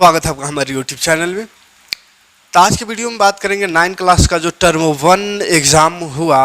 स्वागत है आपका हमारे यूट्यूब चैनल में। तो आज की वीडियो में बात करेंगे 9 क्लास का जो टर्म 1 एग्ज़ाम हुआ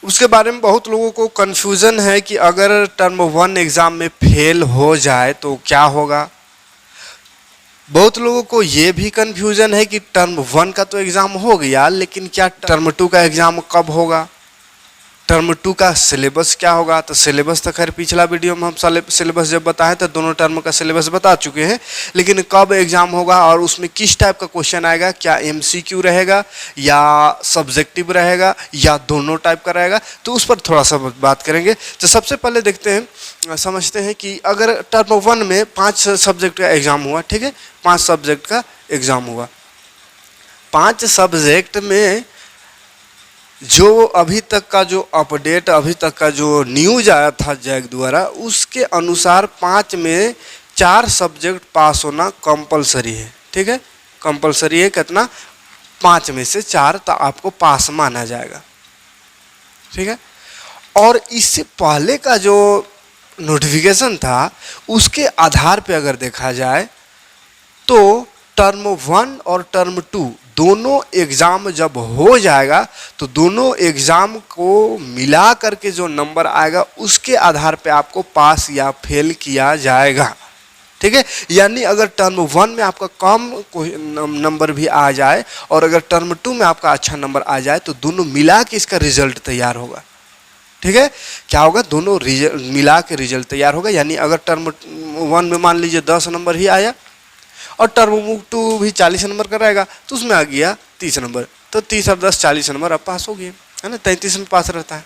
उसके बारे में। बहुत लोगों को कन्फ्यूज़न है कि अगर टर्म 1 एग्ज़ाम में फेल हो जाए तो क्या होगा। बहुत लोगों को ये भी कन्फ्यूज़न है कि टर्म 1 का तो एग्ज़ाम हो गया, लेकिन क्या टर्म 2 का एग्ज़ाम कब होगा, टर्म 2 का सिलेबस क्या होगा। तो सिलेबस तो खैर पिछला वीडियो में हम सिलेबस जब बताएं तो दोनों टर्म का सिलेबस बता चुके हैं, लेकिन कब एग्ज़ाम होगा और उसमें किस टाइप का क्वेश्चन आएगा, क्या एमसीक्यू रहेगा या सब्जेक्टिव रहेगा या दोनों टाइप का रहेगा, तो उस पर थोड़ा सा बात करेंगे। तो सबसे पहले देखते हैं, समझते हैं कि अगर टर्म 1 में 5 सब्जेक्ट का एग्ज़ाम हुआ, ठीक है, 5 सब्जेक्ट का एग्ज़ाम हुआ। 5 सब्जेक्ट में जो अभी तक का जो अपडेट, अभी तक का जो न्यूज़ आया था जैक द्वारा, उसके अनुसार 5 में 4 सब्जेक्ट पास होना कंपलसरी है। ठीक है, कंपलसरी है। कितना? 5 में से 4 तो आपको पास माना जाएगा। ठीक है, और इससे पहले का जो नोटिफिकेशन था उसके आधार पे अगर देखा जाए तो टर्म 1 और टर्म 2 दोनों एग्ज़ाम जब हो जाएगा तो दोनों एग्ज़ाम को मिला करके जो नंबर आएगा उसके आधार पे आपको पास या फेल किया जाएगा। ठीक है, यानी अगर टर्म 1 में आपका कम नंबर भी आ जाए और अगर टर्म 2 में आपका अच्छा नंबर आ जाए तो दोनों मिला के इसका रिजल्ट तैयार होगा। ठीक है, क्या होगा? दोनों मिला के रिजल्ट तैयार होगा। यानी अगर टर्म 1 में मान लीजिए 10 नंबर ही आया और टर्म 2 भी 40 नंबर का रहेगा तो उसमें आ गया 30 नंबर, तो 30 और 10 40 नंबर अब पास हो गए, है ना। 33 में पास रहता है।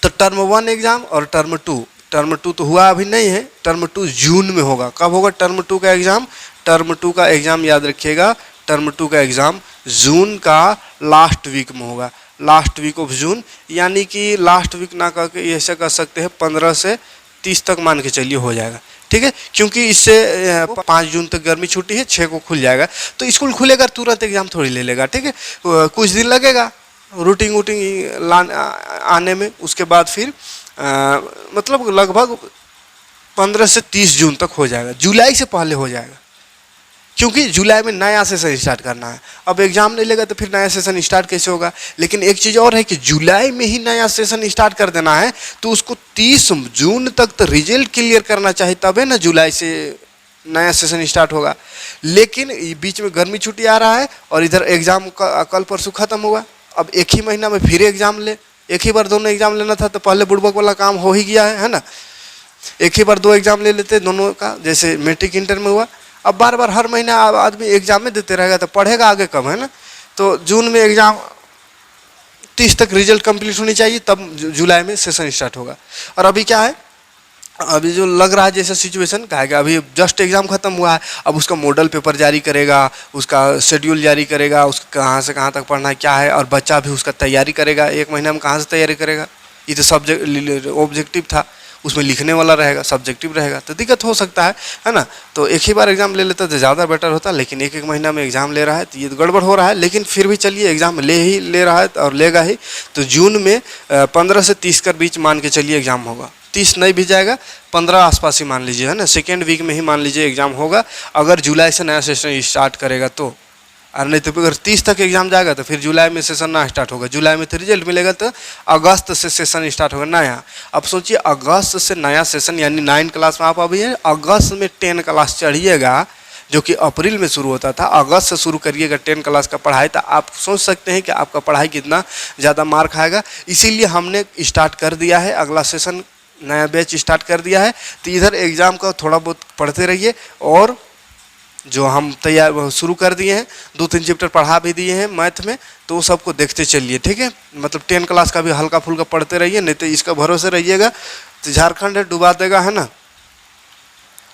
तो टर्म 1 एग्ज़ाम और टर्म 2 तो हुआ अभी नहीं है, टर्म 2 जून में होगा। कब होगा टर्म 2 का एग्ज़ाम? टर्म 2 का एग्ज़ाम याद रखिएगा, टर्म 2 का एग्ज़ाम जून का लास्ट वीक में होगा, लास्ट वीक ऑफ जून। यानी कि लास्ट वीक ना कह के ऐसे कर सकते हैं 15 से 30 तक मान के चलिए हो जाएगा। ठीक है, क्योंकि इससे 5 जून तक गर्मी छुट्टी है, 6 को खुल जाएगा, तो स्कूल खुलेगा तुरंत एग्ज़ाम थोड़ी ले लेगा। ठीक है, कुछ दिन लगेगा रूटिंग आने में। उसके बाद फिर मतलब लगभग 15 से 30 जून तक हो जाएगा, जुलाई से पहले हो जाएगा, क्योंकि जुलाई में नया सेशन स्टार्ट करना है। अब एग्ज़ाम नहीं लेगा तो फिर नया सेशन स्टार्ट कैसे होगा। लेकिन एक चीज़ और है कि जुलाई में ही नया सेशन स्टार्ट कर देना है तो उसको 30 जून तक तो रिजल्ट क्लियर करना चाहिए, तबे ना जुलाई से नया सेशन स्टार्ट होगा। लेकिन बीच में गर्मी छुट्टी आ रहा है और इधर एग्ज़ाम कल परसों ख़त्म हुआ। अब एक ही महीना में फिर एग्ज़ाम ले, एक ही बार दोनों एग्ज़ाम लेना था तो पहले बुड़बक वाला काम हो ही गया है ना। एक ही बार 2 एग्ज़ाम ले लेते दोनों का, जैसे मैट्रिक इंटर में हुआ। अब बार बार हर महीना आदमी एग्जाम में देते रहेगा तो पढ़ेगा आगे कब, है ना। तो जून में एग्ज़ाम 30 तक रिजल्ट कंप्लीट होनी चाहिए, तब जुलाई में सेशन स्टार्ट होगा। और अभी क्या है, अभी जो लग रहा है जैसा सिचुएशन का है कि अभी जस्ट एग्ज़ाम ख़त्म हुआ है, अब उसका मॉडल पेपर जारी करेगा, उसका शेड्यूल जारी करेगा, उसका कहाँ से कहाँ तक पढ़ना है क्या है, और बच्चा भी उसका तैयारी करेगा। एक महीना में कहाँ से तैयारी करेगा? ये तो सब्जेक्ट ऑब्जेक्टिव था, उसमें लिखने वाला रहेगा, सब्जेक्टिव रहेगा, तो दिक्कत हो सकता है ना। तो एक ही बार एग्ज़ाम ले लेता तो ज़्यादा बेटर होता, लेकिन एक महीना में एग्ज़ाम ले रहा है तो ये गड़बड़ हो रहा है। लेकिन फिर भी चलिए एग्ज़ाम ले रहा है और लेगा ही। तो जून में 15 से 30 के बीच मान के चलिए एग्ज़ाम होगा। 30 नहीं भी जाएगा, 15 आसपास ही मान लीजिए, है ना। सेकेंड वीक में ही मान लीजिए एग्ज़ाम होगा, अगर जुलाई से नया सेशन स्टार्ट करेगा तो। और नहीं तो अगर 30 तक एग्ज़ाम जाएगा तो फिर जुलाई में सेशन ना स्टार्ट होगा। जुलाई में तो रिजल्ट मिलेगा तो अगस्त से सेशन स्टार्ट होगा नया। अब सोचिए अगस्त से नया सेशन, यानी 9 क्लास में आप अभी हैं, अगस्त में 10 क्लास चढ़िएगा जो कि अप्रैल में शुरू होता था, अगस्त से शुरू करिएगा 10 क्लास का पढ़ाई, तो आप सोच सकते हैं कि आपका पढ़ाई कितना ज़्यादा मार खाएगा। इसीलिए हमने स्टार्ट कर दिया है, अगला सेशन नया बैच स्टार्ट कर दिया है। तो इधर एग्ज़ाम का थोड़ा बहुत पढ़ते रहिए, और जो हम तैयार शुरू कर दिए हैं, 2-3 चैप्टर पढ़ा भी दिए हैं मैथ में, तो वो सबको देखते चलिए। ठीक है, मतलब 10 क्लास का भी हल्का फुल्का पढ़ते रहिए, नहीं तो इसका भरोसे रहिएगा तो झारखंड है डुबा देगा, है ना।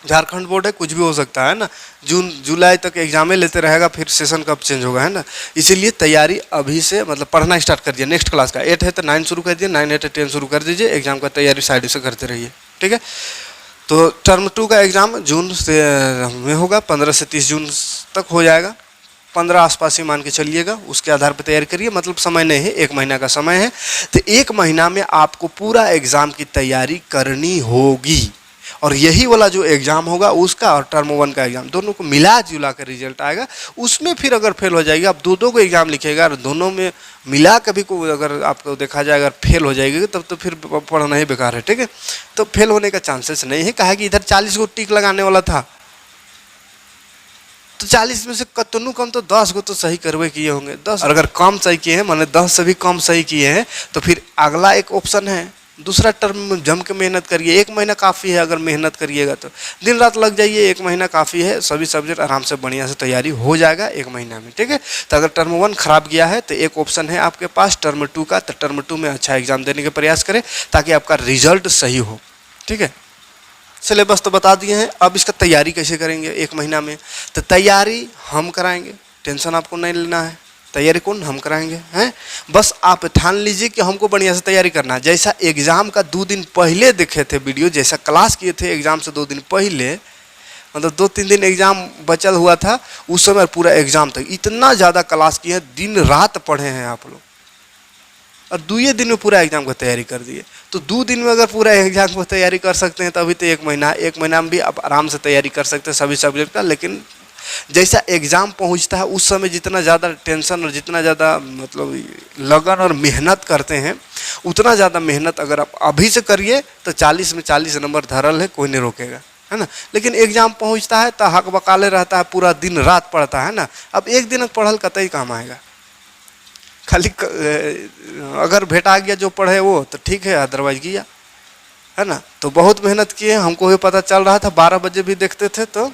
झारखंड बोर्ड है, कुछ भी हो सकता है ना। जून जुलाई तक एग्जामें लेते रहेगा, फिर सेशन कब चेंज होगा, है ना। इसीलिए तैयारी अभी से मतलब पढ़ना स्टार्ट कर दिया। नेक्स्ट क्लास का 8 है तो 9 शुरू कर दिए, 9 है तो 10 शुरू कर दीजिए, एग्जाम का तैयारी साइड से करते रहिए। ठीक है, तो टर्म 2 का एग्ज़ाम जून से में होगा, 15 से 30 जून तक हो जाएगा। 15 आसपास ही मान के चलिएगा, उसके आधार पर तैयारी करिए। मतलब समय नहीं है, 1 महीना का समय है। तो 1 महीना में आपको पूरा एग्ज़ाम की तैयारी करनी होगी। और यही वाला जो एग्ज़ाम होगा उसका और टर्म 1 का एग्ज़ाम दोनों को मिला जुला कर रिजल्ट आएगा। उसमें फिर अगर फेल हो जाएगी, आप दो को एग्ज़ाम लिखेगा और दोनों में मिला कभी को अगर आपको देखा जाए अगर फेल हो जाएगी तब तो फिर पढ़ना ही बेकार है, ठीक है। तो फेल होने का चांसेस नहीं है। कहा कि इधर 40 को टिक लगाने वाला था तो 40 में से कतनू कम तो 10 को तो सही करवे किए होंगे। 10 अगर कम सही किए हैं माने 10 से भी कम सही किए हैं तो फिर अगला एक ऑप्शन है दूसरा टर्म में जम के मेहनत करिए। 1 महीना काफ़ी है, अगर मेहनत करिएगा तो दिन रात लग जाइए, 1 महीना काफ़ी है, सभी सब्जेक्ट आराम से बढ़िया से तैयारी हो जाएगा 1 महीना में, ठीक है। तो अगर टर्म 1 खराब गया है तो एक ऑप्शन है आपके पास टर्म 2 का, तो टर्म 2 में अच्छा एग्जाम देने का प्रयास करें ताकि आपका रिजल्ट सही हो, ठीक है। सिलेबस तो बता दिए हैं, अब इसका तैयारी कैसे करेंगे 1 महीना में। तो तैयारी हम कराएंगे, टेंशन आपको नहीं लेना है। तैयारी कौन? हम कराएंगे हैं। बस आप ठान लीजिए कि हमको बढ़िया से तैयारी करना है। जैसा एग्ज़ाम का 2 दिन पहले देखे थे वीडियो, जैसा क्लास किए थे एग्ज़ाम से 2 दिन पहले, मतलब 2-3 दिन एग्ज़ाम बचल हुआ था उस समय पूरा एग्ज़ाम तक इतना ज़्यादा क्लास किए हैं, दिन रात पढ़े हैं आप लोग, और 2 दिन में पूरा एग्ज़ाम की तैयारी कर दिए। तो 2 दिन में अगर पूरा एग्ज़ाम को तैयारी कर सकते हैं तो अभी तो 1 महीना में भी आप आराम से तैयारी कर सकते हैं सभी सब्जेक्ट का। लेकिन जैसा एग्ज़ाम पहुंचता है उस समय जितना ज़्यादा टेंशन और जितना ज़्यादा मतलब लगन और मेहनत करते हैं उतना ज़्यादा मेहनत अगर आप अभी से करिए तो 40 में 40 नंबर धरल है, कोई नहीं रोकेगा, है ना। लेकिन एग्ज़ाम पहुंचता है तो हक बकाले रहता है, पूरा दिन रात पढ़ता है ना। अब एक दिन पढ़ल कतई काम आएगा, खाली अगर भेटा गया जो पढ़े वो तो ठीक है, अदरवाइज गया, है ना। तो बहुत मेहनत किए, हमको भी पता चल रहा था। 12 बजे भी देखते थे तो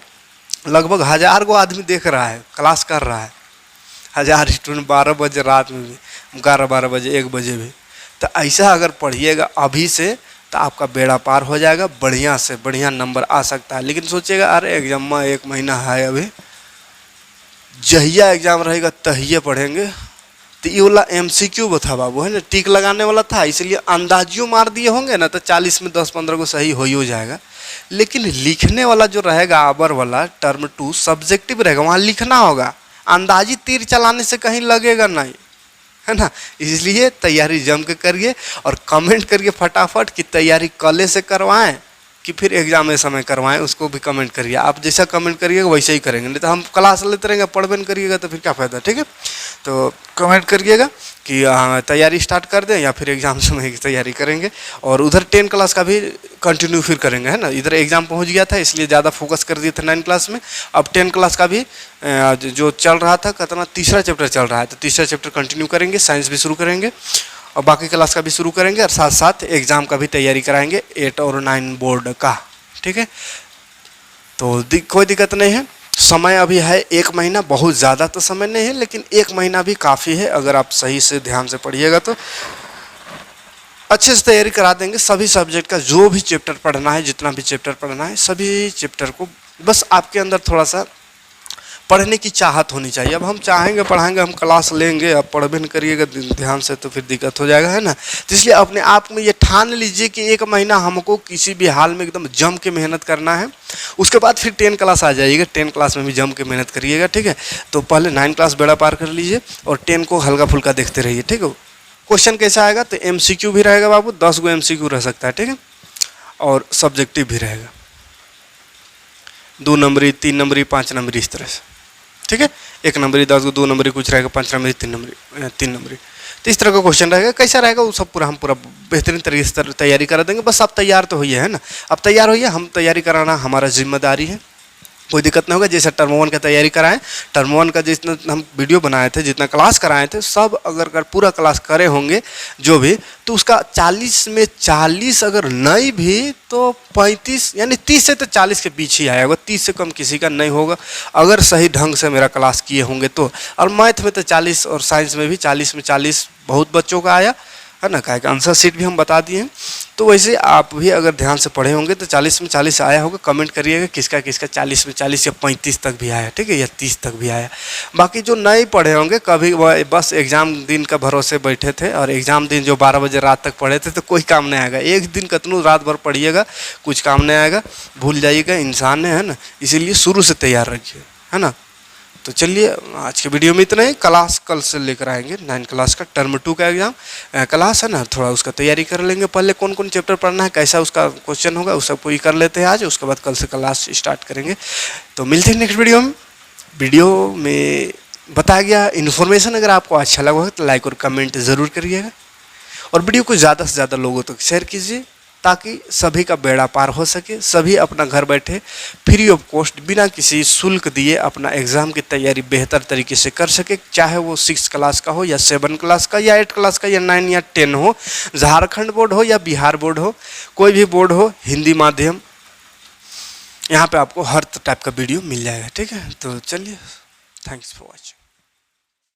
लगभग 1000 को आदमी देख रहा है, क्लास कर रहा है, 1000 स्टूडेंट 12 बजे रात में भी, 11-12 बजे 1 बजे भी। तो ऐसा अगर पढ़िएगा अभी से तो आपका बेड़ा पार हो जाएगा, बढ़िया से बढ़िया नंबर आ सकता है। लेकिन सोचिएगा अरे एग्जाम में 1 महीना है अभी, जहिया एग्ज़ाम रहेगा तहिए पढ़ेंगे। तो ये वाला MCQ था बाबू, है ना, टिक लगाने वाला था, इसलिए अंदाजियों मार दिए होंगे ना तो 40 में 10-15 को सही हो जाएगा। लेकिन लिखने वाला जो रहेगा आबर वाला टर्म 2 सब्जेक्टिव रहेगा, वहाँ लिखना होगा, अंदाजी तीर चलाने से कहीं लगेगा नहीं, है ना। इसलिए तैयारी जम के करिए और कमेंट करिए फटाफट कि तैयारी कल से करवाएं कि फिर एग्जाम में समय करवाएं, उसको भी कमेंट करिए। आप जैसा कमेंट करिएगा वैसे ही करेंगे, नहीं तो हम क्लास लेते रहेंगे पढ़बे नहीं करिएगा तो फिर क्या फ़ायदा, ठीक है। तो कमेंट करिएगा कि तैयारी स्टार्ट कर दें या फिर एग्ज़ाम समय की तैयारी करेंगे। और उधर 10 क्लास का भी कंटिन्यू फिर करेंगे, है ना। इधर एग्ज़ाम पहुंच गया था इसलिए ज़्यादा फोकस कर दिए थे 9 क्लास में। अब 10 क्लास का भी जो चल रहा था कितना तीसरा चैप्टर चल रहा है, तो तीसरा चैप्टर कंटिन्यू करेंगे, साइंस भी शुरू करेंगे और बाकी क्लास का भी शुरू करेंगे और साथ साथ एग्ज़ाम का भी तैयारी कराएंगे 8 और 9 बोर्ड का, ठीक है। तो कोई दिक्कत नहीं है, समय अभी है 1 महीना, बहुत ज़्यादा तो समय नहीं है लेकिन 1 महीना भी काफ़ी है। अगर आप सही से ध्यान से पढ़िएगा तो अच्छे से तैयारी करा देंगे। सभी सब्जेक्ट का जो भी चैप्टर पढ़ना है, जितना भी चैप्टर पढ़ना है, सभी चैप्टर को बस आपके अंदर थोड़ा सा पढ़ने की चाहत होनी चाहिए। अब हम चाहेंगे पढ़ाएंगे, हम क्लास लेंगे, अब पढ़बे नहीं करिएगा ध्यान से तो फिर दिक्कत हो जाएगा, है ना। तो इसलिए अपने आप में ये ठान लीजिए कि 1 महीना हमको किसी भी हाल में एकदम जम के मेहनत करना है। उसके बाद फिर 10 क्लास आ जाइएगा, 10 क्लास में भी जम के मेहनत करिएगा, ठीक है। तो पहले 9 क्लास बेड़ा पार कर लीजिए और 10 को हल्का फुल्का देखते रहिए, ठीक है। क्वेश्चन कैसा आएगा तो MCQ भी रहेगा बाबू, 10 गो MCQ रह सकता है, ठीक है। और सब्जेक्टिव भी रहेगा, 2 नंबरी, 3 नंबरी, 5 नंबरी, इस तरह से, ठीक है। 1 नंबरी, 10 को 2 नंबरी कुछ रहेगा, 5 नंबरी, 3 नंबरी। तो इस तरह का क्वेश्चन रहेगा। कैसा रहेगा वो सब पूरा हम पूरा बेहतरीन तरीके से तैयारी करा देंगे। बस आप तैयार तो होइए, है ना। अब तैयार होइए, हम तैयारी कराना हमारा जिम्मेदारी है, कोई दिक्कत नहीं होगा। जैसे टर्म 1 का तैयारी कराएं, टर्म 1 का जितना हम वीडियो बनाए थे, जितना क्लास कराए थे, सब अगर पूरा क्लास करे होंगे जो भी, तो उसका 40 में 40 अगर नहीं भी तो 35 यानी 30 से तो 40 के बीच ही आया होगा, 30 से कम किसी का नहीं होगा अगर सही ढंग से मेरा क्लास किए होंगे तो। और मैथ में तो 40 और साइंस में भी 40 में 40 बहुत बच्चों का आया, है ना। क्या आंसर शीट भी हम बता दिए हैं। तो वैसे आप भी अगर ध्यान से पढ़े होंगे तो 40 में 40 आया होगा। कमेंट करिएगा किसका किसका 40 में 40 या 35 तक भी आया, ठीक है, या 30 तक भी आया। बाकी जो नहीं पढ़े होंगे, कभी बस एग्ज़ाम दिन का भरोसे बैठे थे और एग्ज़ाम दिन जो 12 बजे रात तक पढ़े थे, तो कोई काम नहीं आएगा। एक दिन कतनू रात भर पढ़िएगा, कुछ काम नहीं आएगा, भूल जाइएगा, इंसान है ना। इसीलिए शुरू से तैयार रखिए, है ना। तो चलिए आज के वीडियो में इतना ही। क्लास कल से लेकर आएंगे 9 क्लास का टर्म 2 का एग्जाम क्लास है ना, थोड़ा उसका तैयारी कर लेंगे। पहले कौन कौन चैप्टर पढ़ना है, कैसा उसका क्वेश्चन होगा, उस सबको ही कर लेते हैं आज। उसके बाद कल से क्लास स्टार्ट करेंगे। तो मिलते हैं नेक्स्ट वीडियो में। वीडियो में बताया गया इन्फॉर्मेशन अगर आपको अच्छा लगा हो तो लाइक और कमेंट ज़रूर करिएगा, और वीडियो को ज़्यादा से ज़्यादा लोगों तक शेयर कीजिए ताकि सभी का बेड़ा पार हो सके। सभी अपना घर बैठे फ्री ऑफ कॉस्ट बिना किसी शुल्क दिए अपना एग्ज़ाम की तैयारी बेहतर तरीके से कर सके, चाहे वो 6 क्लास का हो या 7 क्लास का या 8 क्लास का या 9 या 10 हो, झारखंड बोर्ड हो या बिहार बोर्ड हो, कोई भी बोर्ड हो, हिंदी माध्यम, यहाँ पे आपको हर टाइप का वीडियो मिल जाएगा। ठीक है, तो चलिए, थैंक्स फॉर वॉचिंग।